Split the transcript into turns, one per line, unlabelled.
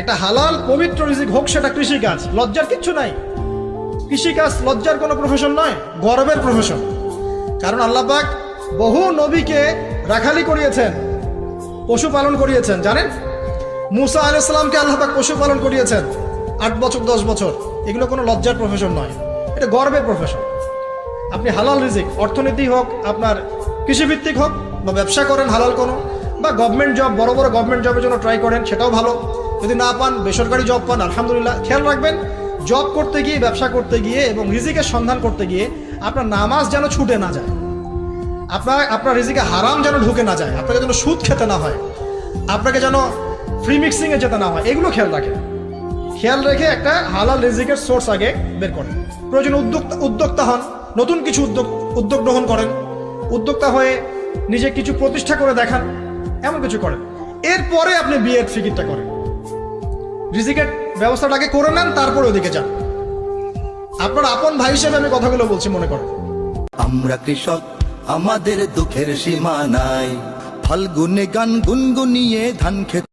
একটা হালাল পবিত্র রিজিক হোক, সেটা কৃষিকাজ, লজ্জার কিচ্ছু নাই। কৃষিকাজ লজ্জার কোনো প্রফেশন নয়, গর্বের প্রফেশন। কারণ আল্লাহ পাক বহু নবীকে রাখালি করিয়েছেন, পশুপালন করিয়েছেন। জানেন, মুসা আলাইহিস সালামকে আল্লাহ পাক পশুপালন করিয়েছেন 8 বছর 10 বছর। এগুলো কোনো লজ্জার প্রফেশন নয়, এটা গর্বের প্রফেশন। আপনি হালাল রিজিক, অর্থনীতি হোক, আপনার কৃষিভিত্তিক হোক, বা ব্যবসা করেন হালাল কোনো, বা গভর্নমেন্ট জব, বড় বড় গভর্নমেন্ট জবের জন্য ট্রাই করেন, সেটাও ভালো। যদি না পান, বেসরকারি জব পান, আলহামদুলিল্লাহ। খেয়াল রাখবেন, জব করতে গিয়ে, ব্যবসা করতে গিয়ে এবং রিজিকের সন্ধান করতে গিয়ে আপনার নামাজ যেন ছুটে না যায়, আপনার রিজিকে হারাম যেন ঢুকে না যায়, আপনাকে যেন সুদ খেতে না হয়, আপনাকে যেন ফ্রি মিক্সিংয়ে যেতে না হয়। এগুলো খেয়াল রাখেন। খেয়াল রেখে একটা হালাল রিজিকের সোর্স আগে বের করেন। প্রয়োজন উদ্যোক্তা হন, নতুন কিছু উদ্যোগ গ্রহণ করেন, উদ্যোক্তা হয়ে নিজে কিছু প্রতিষ্ঠা করে দেখান, এমন কিছু করেন। এরপরে আপনি বিয়ের ফিকিরটা করেন, রিজিকের ব্যবস্থাটাকে করে নেন, তারপরে ওদিকে যান। আপনার আপন ভাই হিসেবে আমি কথাগুলো বলছি, মনে করেন।
আমরা কৃষক, আমাদের দুঃখের সীমা নাই। ফাল্গুনে গান গুনগুনিয়ে ধান খেত